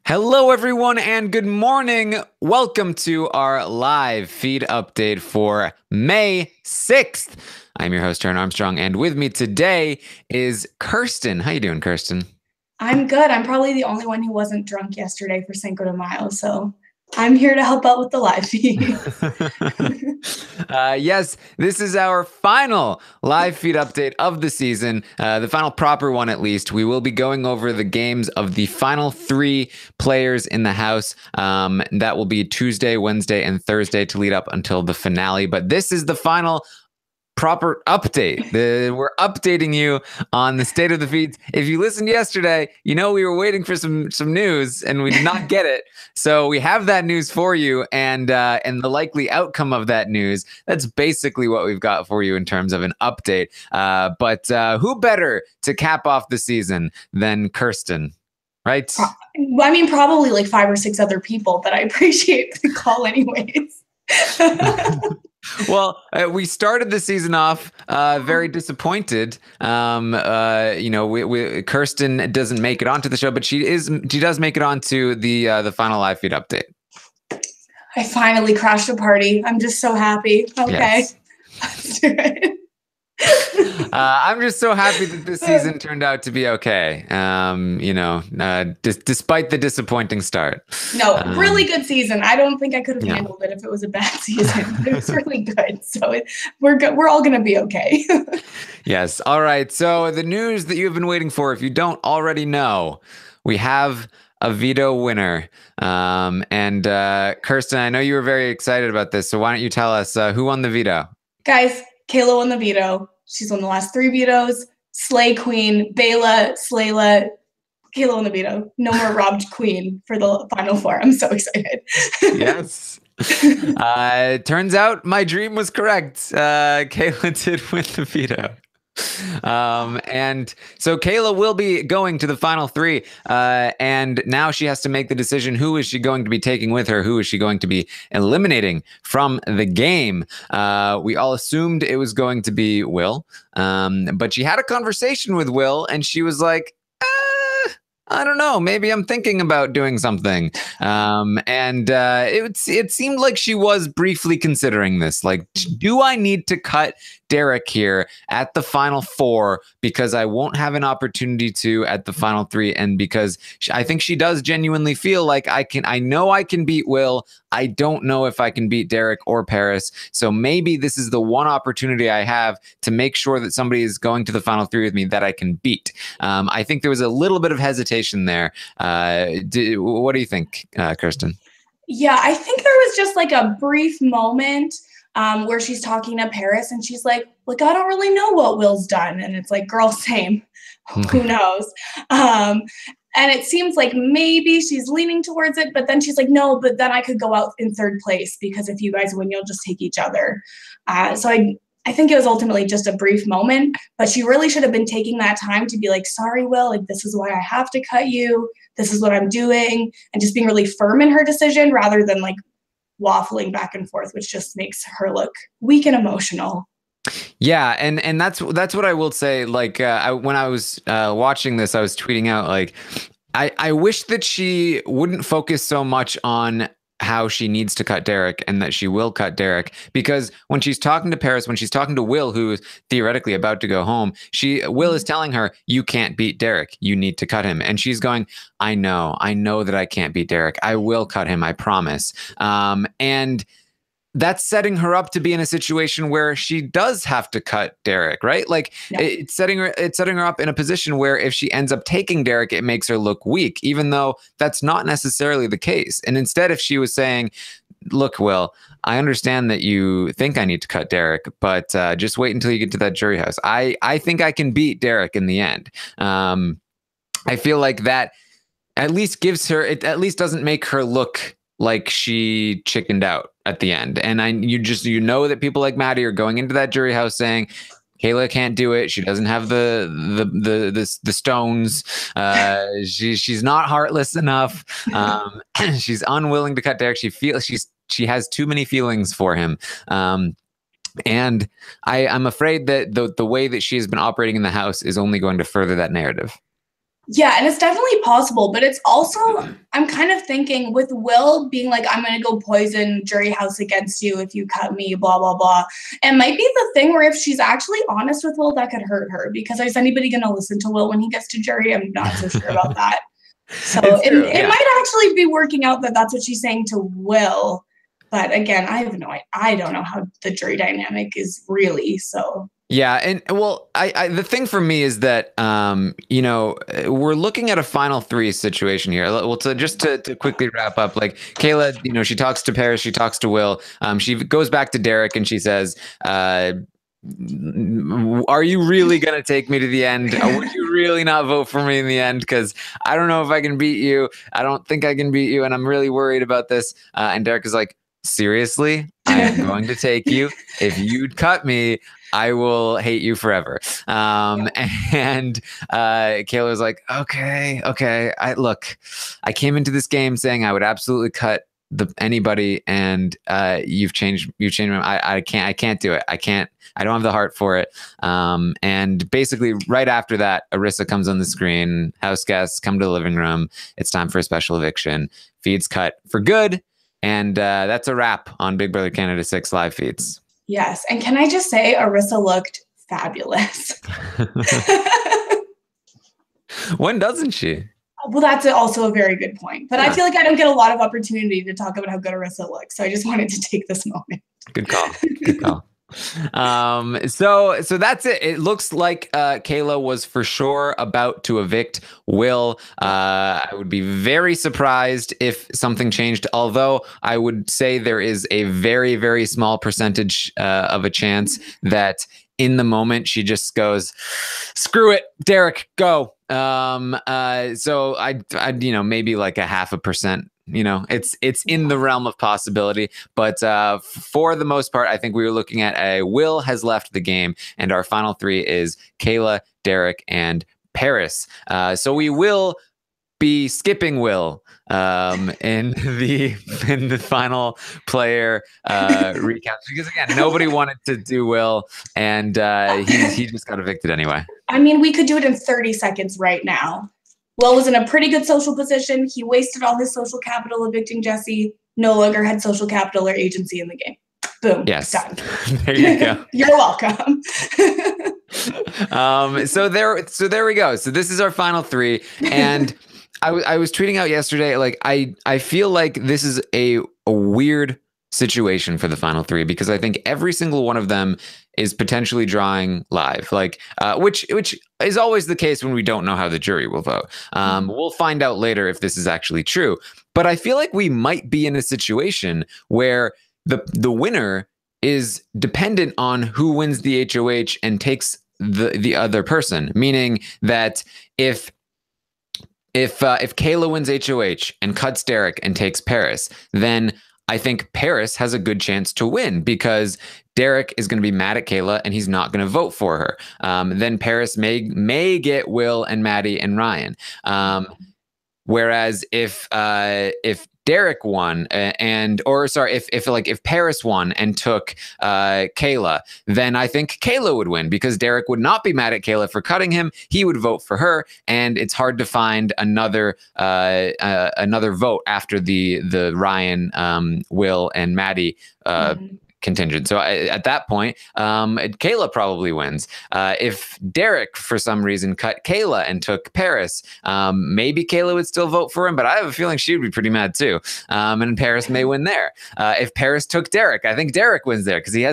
Hello, everyone, and good morning. Welcome to our live feed update for May 6th. I'm your host, Taran Armstrong, and with me today is Kirsten. How you doing, Kirsten? I'm good. I'm probably the only one who wasn't drunk yesterday for Cinco de Mayo, so I'm here to help out with the live feed. Yes, this is our final live feed update of the season, the final proper one at least. We will be going over the games of the final three players in the house. That will be Tuesday, Wednesday, and Thursday to lead up until the finale. But this is the final proper update. We're updating you on the state of the feeds. If you listened yesterday, you know we were waiting for some news and we did not get it. So we have that news for you, and the likely outcome of that news. That's basically what we've got for you in terms of an update. But who better to cap off the season than Kirsten, right? I mean, probably like 5 or 6 other people, but I appreciate the call anyways. Well, we started the season off very disappointed. Kirsten doesn't make it onto the show, but she does make it onto the final live feed update. I finally crashed a party. I'm just so happy. Okay. Yes. Let's do it. I'm just so happy that this season turned out to be okay. Despite the disappointing start. No, really good season. I don't think I could have handled it if it was a bad season. It was really good. So we're good. We're all going to be okay. Yes. All right. So the news that you've been waiting for, if you don't already know, we have a veto winner. And Kirsten, I know you were very excited about this. So why don't you tell us who won the veto? Guys, Kayla won the veto. She's won the last 3 vetoes. Slay Queen, Bayla, Slayla, Kayla won the veto. No more robbed queen for the final 4. I'm so excited. Yes. Turns out my dream was correct. Kayla did win the veto. And so Kayla will be going to the final 3, and now she has to make the decision: who is she going to be taking with her? Who is she going to be eliminating from the game? We all assumed it was going to be Will, but she had a conversation with Will, and she was like, I don't know. Maybe I'm thinking about doing something. It seemed like she was briefly considering this. Like, do I need to cut Derek here at the final 4 because I won't have an opportunity to at the final 3, and because I think she does genuinely feel like I know I can beat Will. I don't know if I can beat Derek or Paris. So maybe this is the one opportunity I have to make sure that somebody is going to the final 3 with me that I can beat. I think there was a little bit of hesitation there. What do you think, Kirsten? Yeah, I think there was just like a brief moment where she's talking to Paris and she's like, I don't really know what Will's done. And it's like, girl, same. Who knows? And it seems like maybe she's leaning towards it, but then she's like, no, but then I could go out in 3rd place because if you guys win, you'll just take each other. So I think it was ultimately just a brief moment, but she really should have been taking that time to be like, sorry, Will, like, this is why I have to cut you. This is what I'm doing. And just being really firm in her decision rather than like waffling back and forth, which just makes her look weak and emotional. Yeah, and that's what I will say. Like, when I was watching this, I was tweeting out like, I wish that she wouldn't focus so much on how she needs to cut Derek and that she will cut Derek, because when she's talking to Paris, when she's talking to Will, who is theoretically about to go home, Will is telling her, you can't beat Derek, you need to cut him, and she's going, I know that I can't beat Derek, I will cut him, I promise. And that's setting her up to be in a situation where she does have to cut Derek, right? Like, yeah. It's setting her up in a position where if she ends up taking Derek, it makes her look weak, even though that's not necessarily the case. And instead, if she was saying, look, Will, I understand that you think I need to cut Derek, but just wait until you get to that jury house. I think I can beat Derek in the end. I feel like that at least at least doesn't make her look like she chickened out at the end. And you know that people like Maddie are going into that jury house saying, Kayla can't do it. She doesn't have the stones. She's not heartless enough. She's unwilling to cut Derek. She has too many feelings for him. And I'm afraid that the way that she has been operating in the house is only going to further that narrative. Yeah, and it's definitely possible, but it's also, I'm kind of thinking with Will being like, I'm going to go poison jury house against you if you cut me, blah, blah, blah. It might be the thing where if she's actually honest with Will, that could hurt her, because is anybody going to listen to Will when he gets to jury? I'm not so sure about that. So it might actually be working out that that's what she's saying to Will. But again, I don't know how the jury dynamic is really, so. Yeah, and well, the thing for me is that you know, we're looking at a final three situation here. Well, to quickly wrap up, like Kayla, you know, she talks to Paris, she talks to Will, she goes back to Derek and she says, "Are you really gonna take me to the end? Would you really not vote for me in the end? Because I don't know if I can beat you. I don't think I can beat you, and I'm really worried about this." And Derek is like, "Seriously, I am going to take you. If you'd cut me, I will hate you forever." And Kayla was like, okay. I came into this game saying I would absolutely cut anybody, and you've changed my, I can't do it. I don't have the heart for it. And basically right after that, Arissa comes on the screen, house guests come to the living room. It's time for a special eviction. Feed's cut for good. And that's a wrap on Big Brother Canada 6 live feeds. Yes. And can I just say, Arissa looked fabulous. When doesn't she? Well, that's also a very good point. But yeah. I feel like I don't get a lot of opportunity to talk about how good Arissa looks. So I just wanted to take this moment. Good call. Good call. So that's it. It looks like Kayla was for sure about to evict Will. I would be very surprised if something changed, although I would say there is a very, very small percentage of a chance that in the moment she just goes, "Screw it, Derek, go." So I'd you know, maybe like a 0.5%. You know, it's in the realm of possibility, but for the most part, I think we were looking at a Will has left the game, and our final three is Kayla, Derek, and Paris. So we will be skipping Will in the final player recaps, because again, nobody wanted to do Will, and he just got evicted anyway. I mean, we could do it in 30 seconds right now. Will was in a pretty good social position. He wasted all his social capital evicting Jesse. No longer had social capital or agency in the game. Boom. Yes. Done. There you go. You're welcome. So there we go. So this is our final three. And I was tweeting out yesterday, like I feel like this is a weird situation for the final three, because I think every single one of them is potentially drawing live, like which is always the case when we don't know how the jury will vote. We'll find out later if this is actually true, but I feel like we might be in a situation where the winner is dependent on who wins the HOH and takes the other person, meaning that if Kayla wins HOH and cuts Derek and takes Paris, then I think Paris has a good chance to win, because Derek is going to be mad at Kayla and he's not going to vote for her. Then Paris may get Will and Maddie and Ryan. Whereas if Derek won if Paris won and took Kayla, then I think Kayla would win, because Derek would not be mad at Kayla for cutting him. He would vote for her, and it's hard to find another vote after the Ryan, Will, and Maddie contingent. So at that point, Kayla probably wins. If Derek, for some reason, cut Kayla and took Paris, maybe Kayla would still vote for him, but I have a feeling she would be pretty mad too. And Paris may win there. If Paris took Derek, I think Derek wins there, because he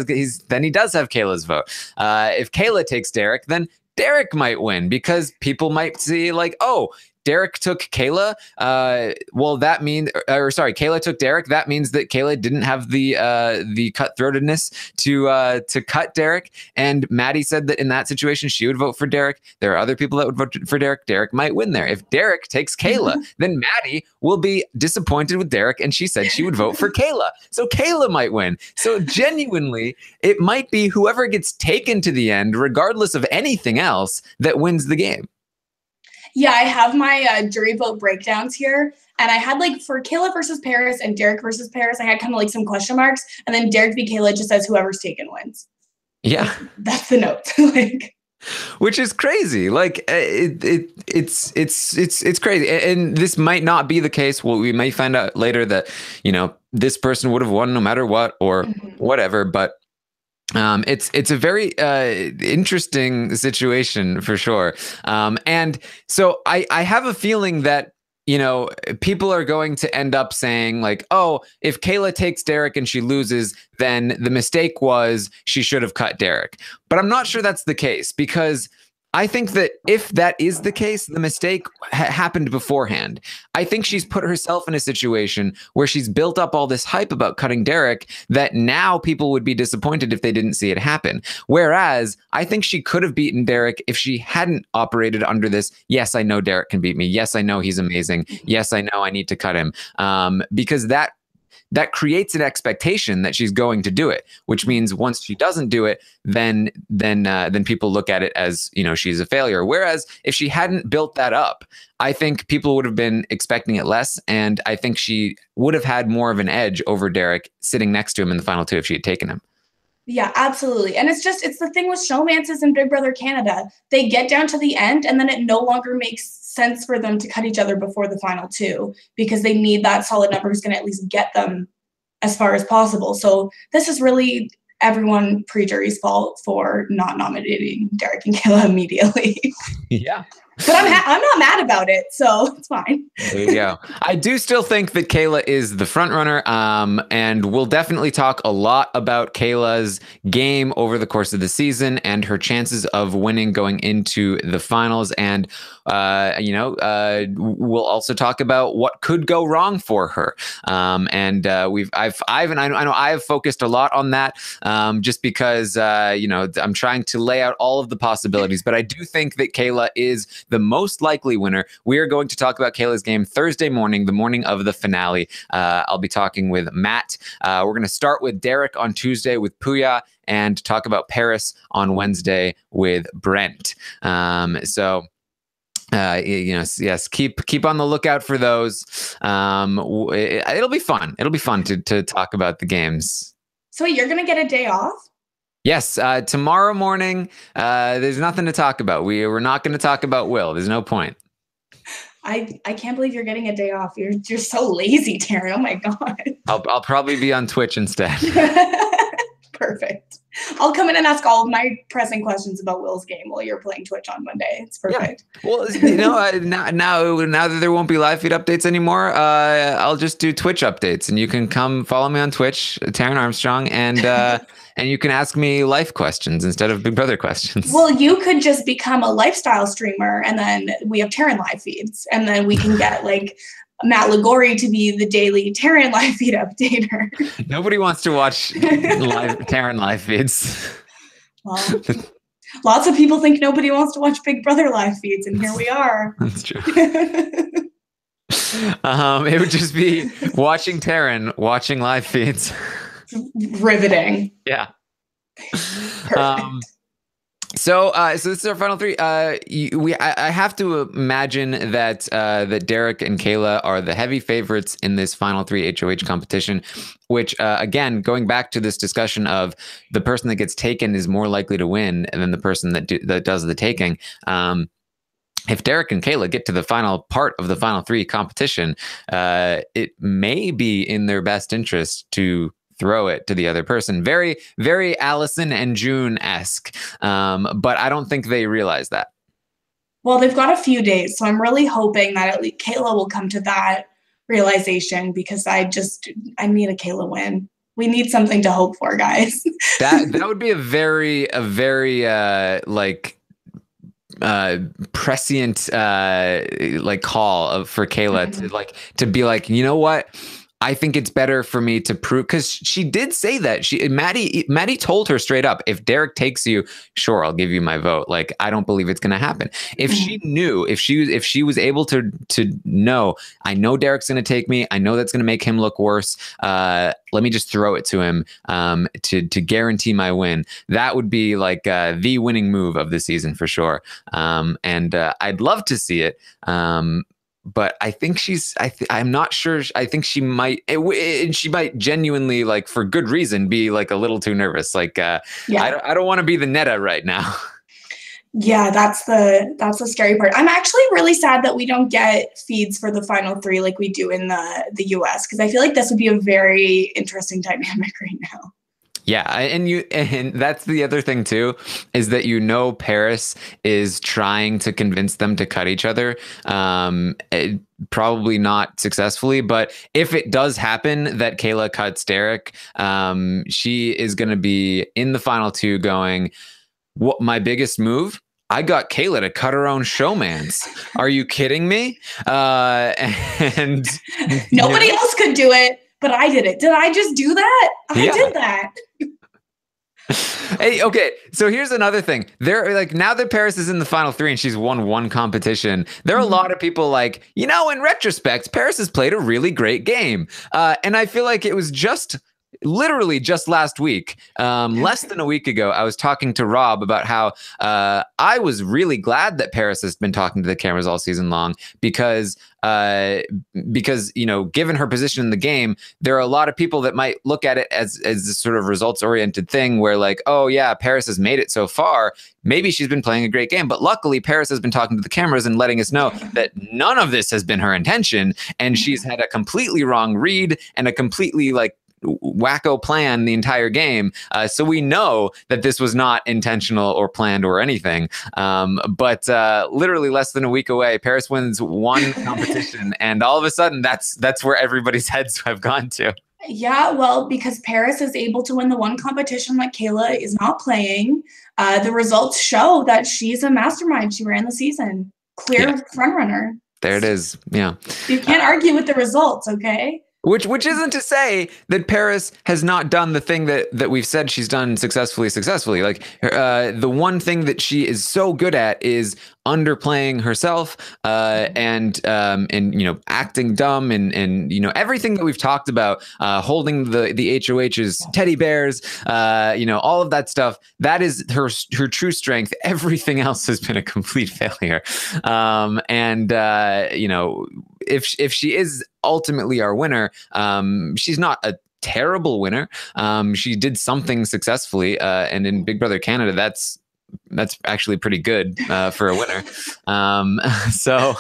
does have Kayla's vote. If Kayla takes Derek, then Derek might win, because people might see like, oh, Derek took Kayla. Kayla took Derek. That means that Kayla didn't have the cutthroatedness to cut Derek. And Maddie said that in that situation she would vote for Derek. There are other people that would vote for Derek. Derek might win there. If Derek takes Kayla, then Maddie will be disappointed with Derek, and she said she would vote for Kayla. So Kayla might win. So genuinely, it might be whoever gets taken to the end, regardless of anything else, that wins the game. Yeah, I have my jury vote breakdowns here. And I had like for Kayla versus Paris and Derek versus Paris, I had kind of like some question marks. And then Derek v. Kayla just says whoever's taken wins. Yeah. That's the note. Like, which is crazy. Like it's crazy. And this might not be the case. Well, we may find out later that, you know, this person would have won no matter what or whatever. But it's a very interesting situation for sure. And so I have a feeling that, you know, people are going to end up saying like, oh, if Kayla takes Derek and she loses, then the mistake was she should have cut Derek. But I'm not sure that's the case, because I think that if that is the case, the mistake happened beforehand. I think she's put herself in a situation where she's built up all this hype about cutting Derek that now people would be disappointed if they didn't see it happen. Whereas I think she could have beaten Derek if she hadn't operated under this, yes, I know Derek can beat me. Yes, I know he's amazing. Yes, I know I need to cut him. Because that creates an expectation that she's going to do it, which means once she doesn't do it, then people look at it as, you know, she's a failure. Whereas if she hadn't built that up, I think people would have been expecting it less, and I think she would have had more of an edge over Derek sitting next to him in the final two if she had taken him. Yeah, absolutely. And it's the thing with showmances in Big Brother Canada. They get down to the end and then it no longer makes sense for them to cut each other before the final two, because they need that solid number who's going to at least get them as far as possible. So this is really everyone pre-jury's fault for not nominating Derek and Kayla immediately. Yeah. But I'm not mad about it, so it's fine. There you go. I do still think that Kayla is the front runner, and we'll definitely talk a lot about Kayla's game over the course of the season and her chances of winning going into the finals. And we'll also talk about what could go wrong for her. I know I have focused a lot on that, just because I'm trying to lay out all of the possibilities. But I do think that Kayla is the most likely winner. We are going to talk about Kayla's game Thursday morning, the morning of the finale. I'll be talking with Matt. We're going to start with Derek on Tuesday with Puya, and talk about Paris on Wednesday with Brent. Yes, keep on the lookout for those. It'll be fun. It'll be fun to talk about the games. So you're going to get a day off? Yes, tomorrow morning, there's nothing to talk about. We're not going to talk about Will. There's no point. I can't believe you're getting a day off. You're so lazy, Taran. Oh my God. I'll probably be on Twitch instead. Perfect. I'll come in and ask all of my pressing questions about Will's game while you're playing Twitch on Monday. It's perfect. Yeah. Well, now that there won't be live feed updates anymore, I'll just do Twitch updates, and you can come follow me on Twitch, Taran Armstrong, and you can ask me life questions instead of Big Brother questions. Well, you could just become a lifestyle streamer, and then we have Taran live feeds, and then we can get like Matt Ligori to be the daily Taran live feed updater. Nobody wants to watch Taran live feeds. Well, lots of people think nobody wants to watch Big Brother live feeds, and here we are. That's true. It would just be watching Taran watching live feeds. Riveting. Yeah. So this is our final three. I have to imagine that Derek and Kayla are the heavy favorites in this final three HOH competition, which again, going back to this discussion of the person that gets taken is more likely to win than the person that does the taking. If Derek and Kayla get to the final part of the final three competition, it may be in their best interest to throw it to the other person. Very, very Allison and June-esque. But I don't think they realize that. Well, they've got a few days, so I'm really hoping that at least Kayla will come to that realization, because I need a Kayla win. We need something to hope for, guys. That would be a very prescient call for Kayla to be like, you know what? I think it's better for me to prove, because she did say that. Maddie told her straight up, if Derek takes you, sure, I'll give you my vote. Like, I don't believe it's going to happen. If she knew, if she was able to know, I know Derek's going to take me, I know that's going to make him look worse. Let me just throw it to him to guarantee my win. That would be like the winning move of the season for sure. And I'd love to see it. But I think I'm not sure. I think she might genuinely, like, for good reason, be like a little too nervous. Like, I don't want to be the Netta right now. Yeah, that's the scary part. I'm actually really sad that we don't get feeds for the final three like we do in the US, because I feel like this would be a very interesting dynamic right now. Yeah, and that's the other thing too, is that Paris is trying to convince them to cut each other. Probably not successfully, but if it does happen that Kayla cuts Derek, she is going to be in the final two going, "What, my biggest move? I got Kayla to cut her own showmance. Are you kidding me?" And nobody else could do it, but I did it. Did I just do that? I did that. Hey, okay. So here's another thing. There, like, now that Paris is in the final three and she's won one competition, there are a lot of people like, in retrospect, Paris has played a really great game. And I feel like it was literally just last week, less than a week ago, I was talking to Rob about how I was really glad that Paris has been talking to the cameras all season long because given her position in the game, there are a lot of people that might look at it as this sort of results oriented thing where like, oh yeah, Paris has made it so far. Maybe she's been playing a great game, but luckily Paris has been talking to the cameras and letting us know that none of this has been her intention. And she's had a completely wrong read and a completely like wacko plan the entire game. So we know that this was not intentional or planned or anything. But literally less than a week away, Paris wins one competition, and all of a sudden that's where everybody's heads have gone to. Yeah, well, because Paris is able to win the one competition that Kayla is not playing, the results show that she's a mastermind. She ran the season. Clear front runner. There it is. Yeah. You can't argue with the results, okay? Which isn't to say that Paris has not done the thing that we've said she's done successfully. Like the one thing that she is so good at is underplaying herself and acting dumb and everything that we've talked about, holding the HOH's teddy bears, all of that stuff. That is her true strength. Everything else has been a complete failure. If she is ultimately our winner, she's not a terrible winner. She did something successfully, and in Big Brother Canada, that's actually pretty good for a winner. So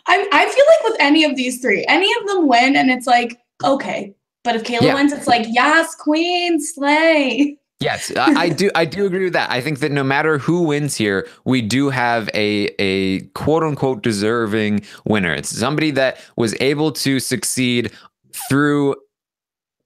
I feel like with any of these three, any of them win, and it's like, okay. But if Kayla wins, it's like, yes, queen, slay. Yes, I do agree with that. I think that no matter who wins here, we do have a quote unquote deserving winner. It's somebody that was able to succeed through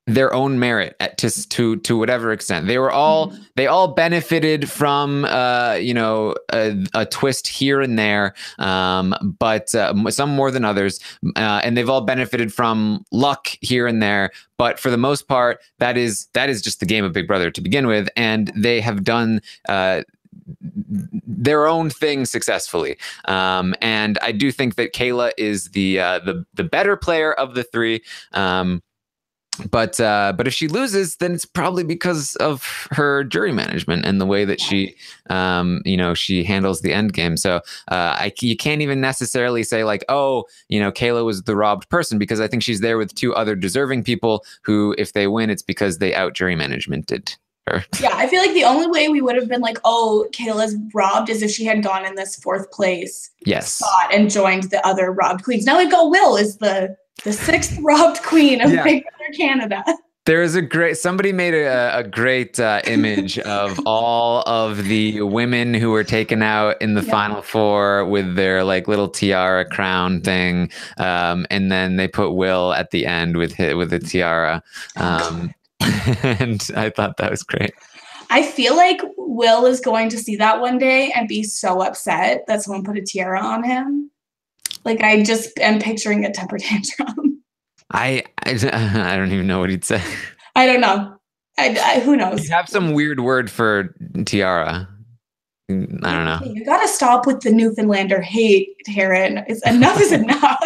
their own merit to whatever extent. They all benefited from a twist here and there, but some more than others, and they've all benefited from luck here and there. But for the most part, that is just the game of Big Brother to begin with, and they have done their own thing successfully. And I do think that Kayla is the better player of the three. But if she loses, then it's probably because of her jury management and the way that she handles the end game. So you can't even necessarily say like, oh, Kayla was the robbed person, because I think she's there with two other deserving people who, if they win, it's because they out jury managemented her. Yeah, I feel like the only way we would have been like, oh, Kayla's robbed, is if she had gone in this fourth place spot and joined the other robbed queens. Now we've got Will is the sixth robbed queen of Big Brother Canada. There is somebody made a great image of all of the women who were taken out in the final four with their like little tiara crown thing. And then they put Will at the end with the tiara. And I thought that was great. I feel like Will is going to see that one day and be so upset that someone put a tiara on him. Like, I just am picturing a temper tantrum. I don't even know what he'd say. I don't know. Who knows? He'd have some weird word for tiara. I don't know. You got to stop with the Newfoundlander hate, Taran. Enough is enough.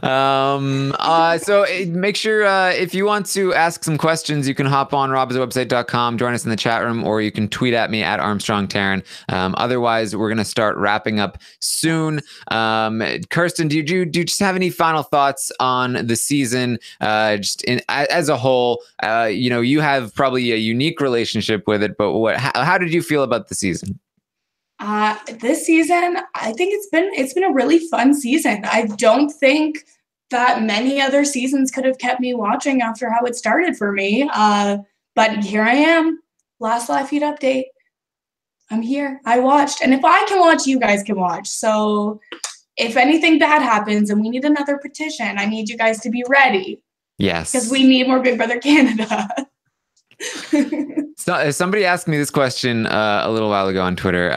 So make sure if you want to ask some questions, you can hop on robswebsite.com, join us in the chat room, or you can tweet at me at Armstrong Taran. Otherwise, we're going to start wrapping up soon. Kirsten, do you just have any final thoughts on the season, as a whole? You have probably a unique relationship with it, but how did you feel about the season? This season, I think it's been a really fun season. I don't think that many other seasons could have kept me watching after how it started for me. But here I am, last live feed update. I'm here. I watched, and if I can watch, you guys can watch. So if anything bad happens and we need another petition, I need you guys to be ready. Yes, because we need more Big Brother Canada. So, somebody asked me this question a little while ago on Twitter.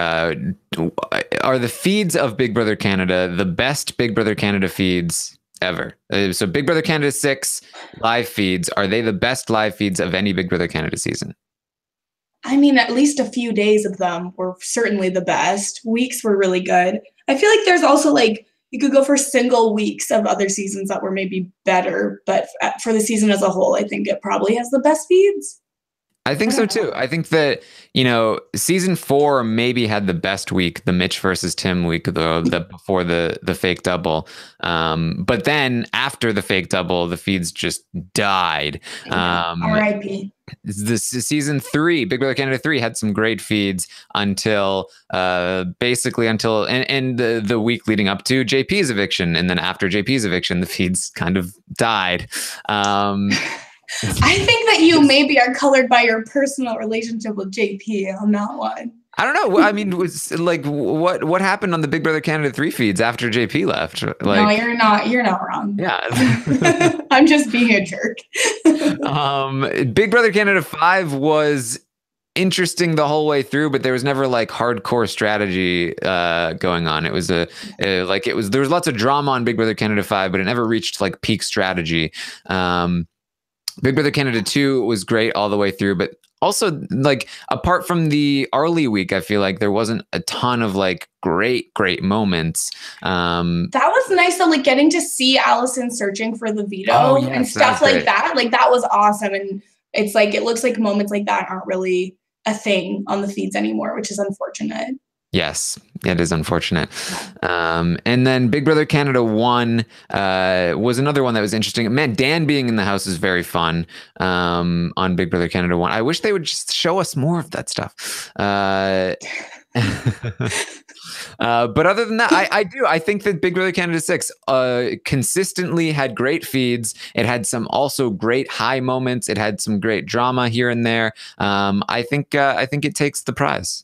Are the feeds of Big Brother Canada the best Big Brother Canada feeds ever? So Big Brother Canada 6 live feeds, are they the best live feeds of any Big Brother Canada season? I mean, at least a few days of them were certainly the best. Weeks were really good. I feel like there's also like, you could go for single weeks of other seasons that were maybe better, but for the season as a whole, I think it probably has the best feeds. I think so too. I think that, season 4 maybe had the best week, the Mitch versus Tim week, before the fake double. But then after the fake double, the feeds just died. RIP. The season 3, Big Brother Canada 3 had some great feeds until basically and the week leading up to JP's eviction. And then after JP's eviction, the feeds kind of died. I think that you maybe are colored by your personal relationship with JP on that one. I don't know. I mean, was like what happened on the Big Brother Canada 3 feeds after JP left? Like, no, you're not wrong. Yeah. I'm just being a jerk. Big Brother Canada 5 was interesting the whole way through, but there was never like hardcore strategy going on. It was there was lots of drama on Big Brother Canada 5, but it never reached like peak strategy. Big Brother Canada 2 was great all the way through, but also like apart from the Arlie week, I feel like there wasn't a ton of like great moments. That was nice though, like getting to see Allison searching for the veto and stuff like that. Like that was awesome. And it's like, it looks like moments like that aren't really a thing on the feeds anymore, which is unfortunate. Yes, it is unfortunate. And then Big Brother Canada 1 was another one that was interesting. Man, Dan being in the house is very fun on Big Brother Canada 1. I wish they would just show us more of that stuff. But other than that, I think that Big Brother Canada 6 consistently had great feeds. It had some also great high moments. It had some great drama here and there. I think it takes the prize.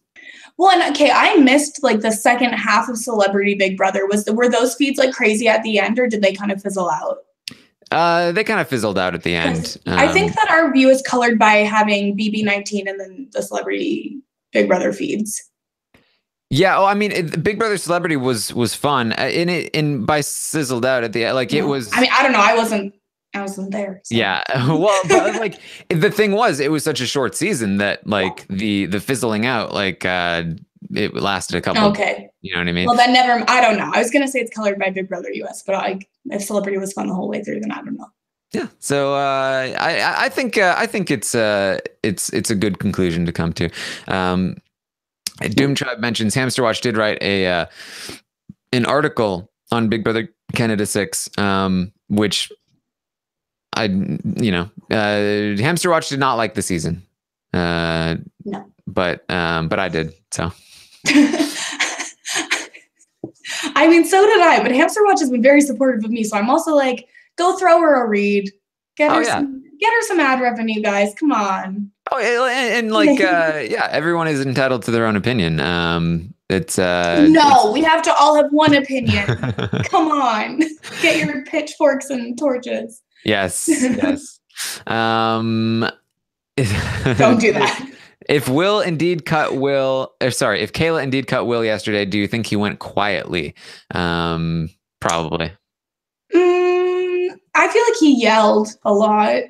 Well, and okay, I missed like the second half of Celebrity Big Brother. Were those feeds like crazy at the end, or did they kind of fizzle out? They kind of fizzled out at the end. I think that our view is colored by having BB19 and then the Celebrity Big Brother feeds. Yeah, I mean, Big Brother Celebrity was fun. And by sizzled out at the end, like it was. I mean, I don't know. I wasn't there. So. Yeah, well, but like the thing was, it was such a short season that like the fizzling out, like it lasted a couple. Okay, you know what I mean? Well, then I don't know. I was gonna say it's colored by Big Brother US, but if Celebrity was fun the whole way through, then I don't know. Yeah, so I think it's a good conclusion to come to. Doom Tribe mentions Hamster Watch did write an article on Big Brother Canada 6, which. Hamster Watch did not like the season. No. But I did, so. I mean, so did I, but Hamster Watch has been very supportive of me, so I'm also like, go throw her a read. Get her some ad revenue, guys. Come on. Oh, and like, yeah, everyone is entitled to their own opinion. We have to all have one opinion. Come on. Get your pitchforks and torches. Yes. Don't do that. If Kayla indeed cut Will yesterday, do you think he went quietly? Probably. I feel like he yelled a lot.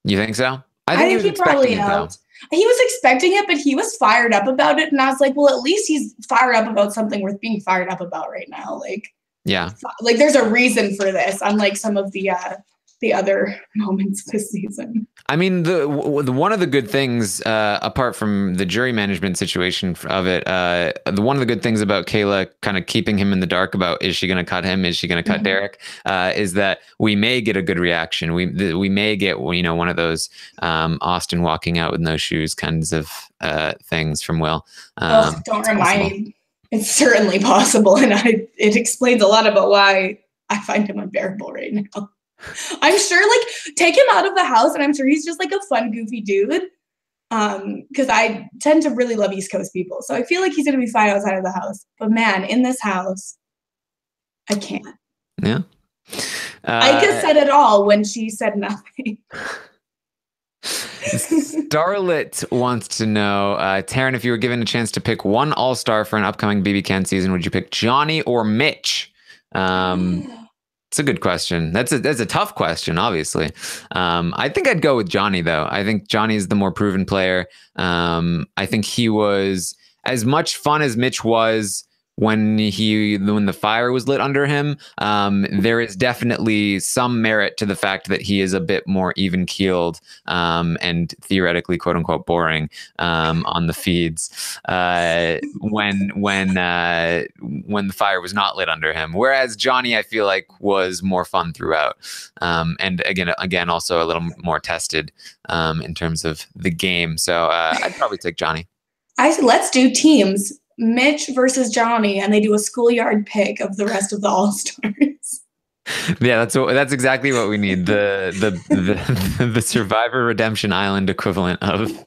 You think so? I think he probably yelled. He was expecting it, but he was fired up about it. And I was like, well, at least he's fired up about something worth being fired up about right now. Like, Yeah. Like there's a reason for this, unlike some of the other moments this season. I mean, the one of the good things, apart from the jury management situation of it, one of the good things about Kayla kind of keeping him in the dark about is she going to cut him, is she going to cut Derek, is that we may get a good reaction. We may get, you know, one of those Austin walking out with no shoes kinds of things from Will. Don't remind me. It's certainly possible, and it explains a lot about why I find him unbearable right now. I'm sure, like, take him out of the house, and I'm sure he's just like a fun, goofy dude. Because I tend to really love East Coast people, so I feel like he's gonna be fine outside of the house. But man, in this house, I can't. Yeah. Ika said it all when she said nothing. Starlet wants to know, Taran, if you were given a chance to pick one all-star for an upcoming BB Can season, would you pick Johnny or Mitch? It's a good question. That's a tough question, obviously. I think I'd go with Johnny, though. I think Johnny is the more proven player. I think he was as much fun as Mitch was when the fire was lit under him. There is definitely some merit to the fact that he is a bit more even keeled and theoretically quote unquote boring on the feeds when the fire was not lit under him. Whereas Johnny, I feel like, was more fun throughout, and again also a little more tested in terms of the game. So I'd probably take Johnny. Let's do teams. Mitch versus Johnny, and they do a schoolyard pick of the rest of the All-Stars. Yeah, that's exactly what we need. The Survivor Redemption Island equivalent of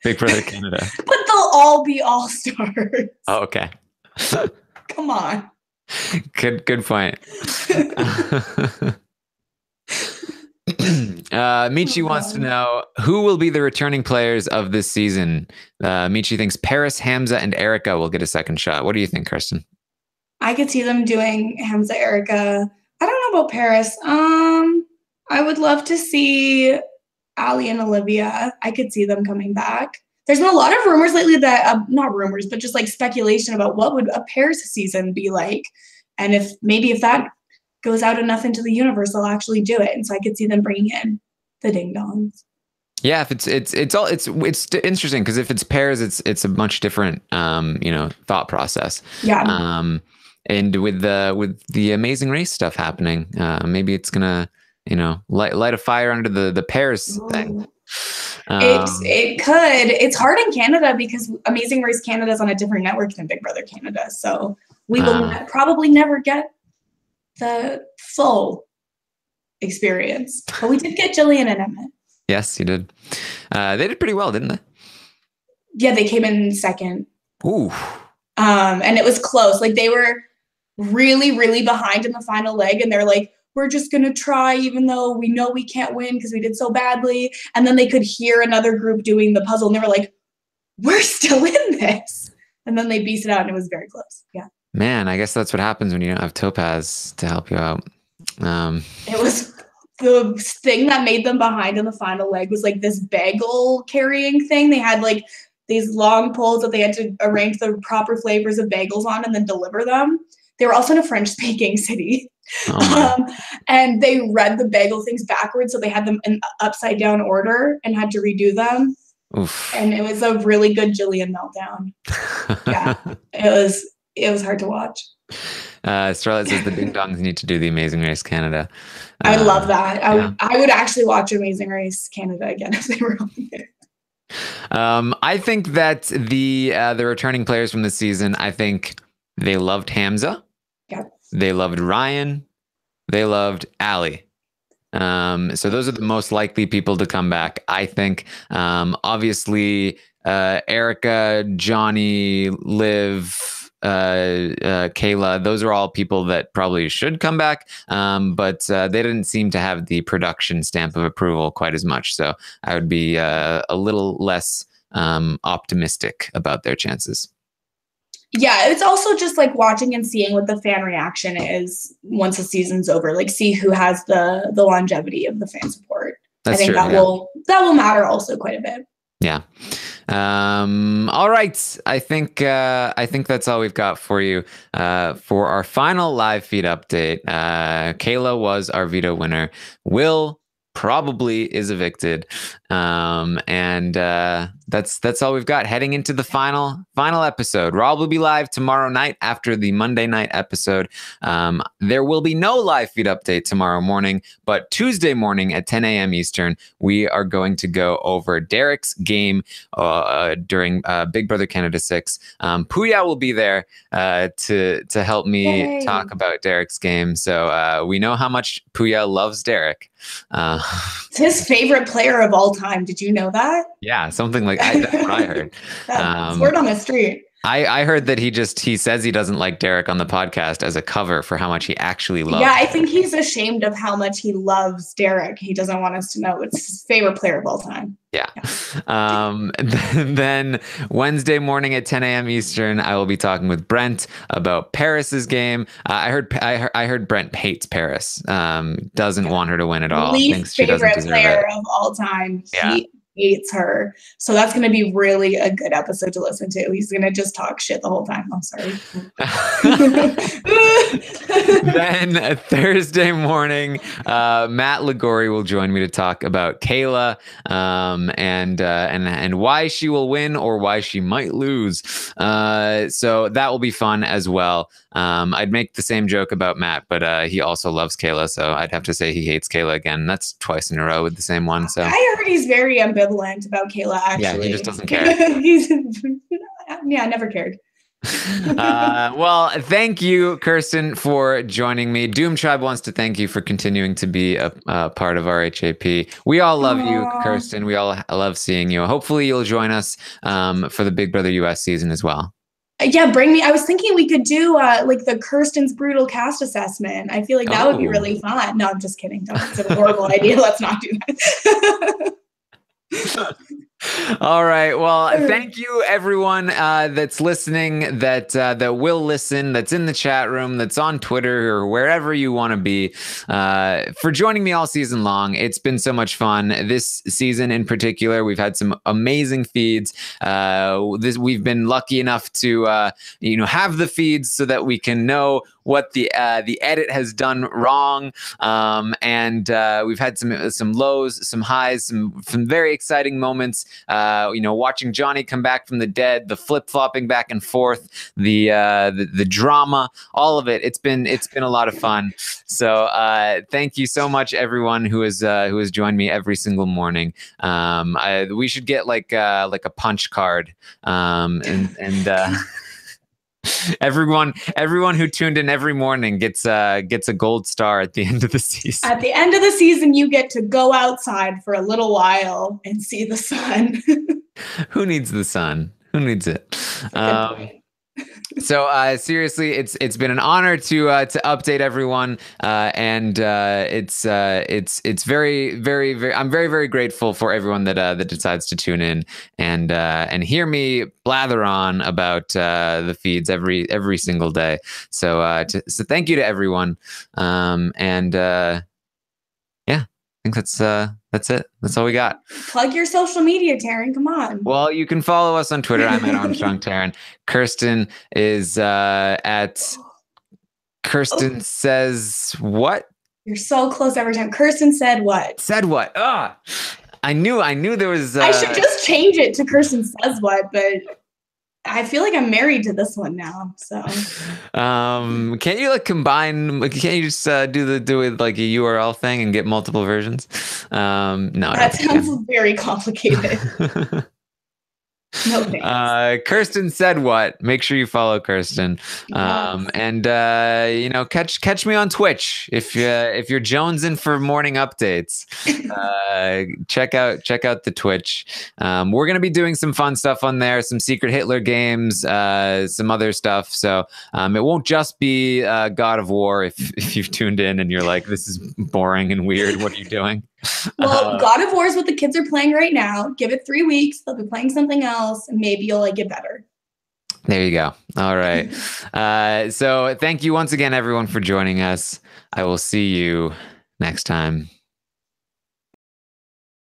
Big Brother Canada. But they'll all be All-Stars. Oh, okay. Come on. Good point. Michi wants to know who will be the returning players of this season. Michi thinks Paris, Hamza, and Erica will get a second shot. What do you think, Kirsten? I could see them doing Hamza, Erica. I don't know about Paris. I would love to see Ali and Olivia. I could see them coming back. There's been a lot of rumors lately that, not rumors, but just like speculation about what would a Paris season be like. And if that goes out enough into the universe, they'll actually do it. And so I could see them bringing in the ding dongs. Yeah, if it's interesting because if it's pairs, it's a much different thought process. Yeah. And with the Amazing Race stuff happening, maybe it's gonna light a fire under the pairs thing. It could. It's hard in Canada because Amazing Race Canada is on a different network than Big Brother Canada, so we will probably never get the full experience. But we did get Jillian and Emmett. Yes, you did. They did pretty well, didn't they? Yeah, they came in second. Ooh. And it was close. Like they were really, really behind in the final leg, and they're like, we're just gonna try, even though we know we can't win because we did so badly. And then they could hear another group doing the puzzle, and they were like, we're still in this. And then they beat it out, and it was very close. Yeah. Man, I guess that's what happens when you don't have Topaz to help you out. It was the thing that made them behind in the final leg was like this bagel carrying thing. They had like these long poles that they had to arrange the proper flavors of bagels on and then deliver them. They were also in a French-speaking city. And they read the bagel things backwards, so they had them in upside down order and had to redo them. Oof. And it was a really good Jillian meltdown. Yeah, it was hard to watch. Starlet says the Ding Dongs need to do the Amazing Race Canada. I would love that. I would actually watch Amazing Race Canada again if they were on there. I think that the returning players from this season, I think they loved Hamza. Yep. They loved Ryan. They loved Ali. So those are the most likely people to come back, I think. Obviously, Erica, Johnny, Liv, Kayla, those are all people that probably should come back, but they didn't seem to have the production stamp of approval quite as much. So I would be a little less optimistic about their chances. Yeah, it's also just like watching and seeing what the fan reaction is once the season's over. Like, see who has the longevity of the fan support. That's I think true, that will matter also quite a bit. Yeah. All right. I think that's all we've got for you. For our final live feed update, Kayla was our veto winner. Will probably is evicted. And that's all we've got heading into the final episode. Rob will be live tomorrow night after the Monday night episode. There will be no live feed update tomorrow morning, but Tuesday morning at 10 a.m. Eastern, we are going to go over Derek's game during Big Brother Canada 6. Puya will be there to help me talk about Derek's game. So we know how much Puya loves Derek. It's his favorite player of all time. Did you know that? Yeah, something like that's what I heard. That's word on the street. I heard that he says he doesn't like Derek on the podcast as a cover for how much he actually loves. Yeah, I think he's ashamed of how much he loves Derek. He doesn't want us to know it's his favorite player of all time. Yeah. Then Wednesday morning at 10 a.m. Eastern, I will be talking with Brent about Paris's game. I heard Brent hates Paris. Doesn't want her to win at all. Least favorite player of all time. Yeah. He hates her. So that's going to be really a good episode to listen to. He's going to just talk shit the whole time. I'm sorry. Then Thursday morning, Matt Ligori will join me to talk about Kayla and why she will win or why she might lose. So that will be fun as well. I'd make the same joke about Matt, but he also loves Kayla, so I'd have to say he hates Kayla again. That's twice in a row with the same one. So I heard he's very ambivalent about Kayla, actually. Yeah, he just doesn't care. Yeah, never cared. Well, thank you, Kirsten, for joining me. Doom Tribe wants to thank you for continuing to be a part of RHAP. We all love you, Kirsten. We all love seeing you. Hopefully you'll join us for the Big Brother US season as well. Yeah, bring me. I was thinking we could do like the Kirsten's brutal cast assessment. I feel like that would be really fun. No, I'm just kidding. It's a horrible idea. Let's not do that. All right. Well, thank you, everyone that's listening, that will listen, that's in the chat room, that's on Twitter or wherever you want to be, for joining me all season long. It's been so much fun. This season in particular, we've had some amazing feeds. We've been lucky enough to have the feeds so that we can know what the edit has done wrong, and we've had some lows, some highs, some very exciting moments. Watching Johnny come back from the dead, the flip flopping back and forth, the drama, all of it. It's been a lot of fun. So thank you so much, everyone who has joined me every single morning. We should get like a punch card, and everyone who tuned in every morning gets a gold star at the end of the season. At the end of the season, you get to go outside for a little while and see the sun. Who needs the sun? Who needs it? So seriously, it's been an honor to update everyone, and it's very, very, very. I'm very, very grateful for everyone that decides to tune in and hear me blather on about the feeds every single day. So so thank you to everyone, and yeah, I think that's it. That's all we got. Plug your social media, Taran. Come on. Well, you can follow us on Twitter. I'm at Armstrong Taran. Kirsten is at Kirsten says what? You're so close every time. Kirsten said what? Said what? Ah, I knew there was. I should just change it to Kirsten says what, but I feel like I'm married to this one now. So, can't you combine? Can't you just do it like a URL thing and get multiple versions? No, that sounds very complicated. No thanks. Kirsten said what? Make sure you follow Kirsten. Yes. And catch me on Twitch if you're jonesing for morning updates. Check out the Twitch. We're gonna be doing some fun stuff on there, some Secret Hitler games, some other stuff. So it won't just be God of War. If you've tuned in and you're like, this is boring and weird, what are you doing? Well, God of War is what the kids are playing right now. Give it 3 weeks. They'll be playing something else, and maybe you'll like it better. There you go. All right. So thank you once again, everyone, for joining us. I will see you next time.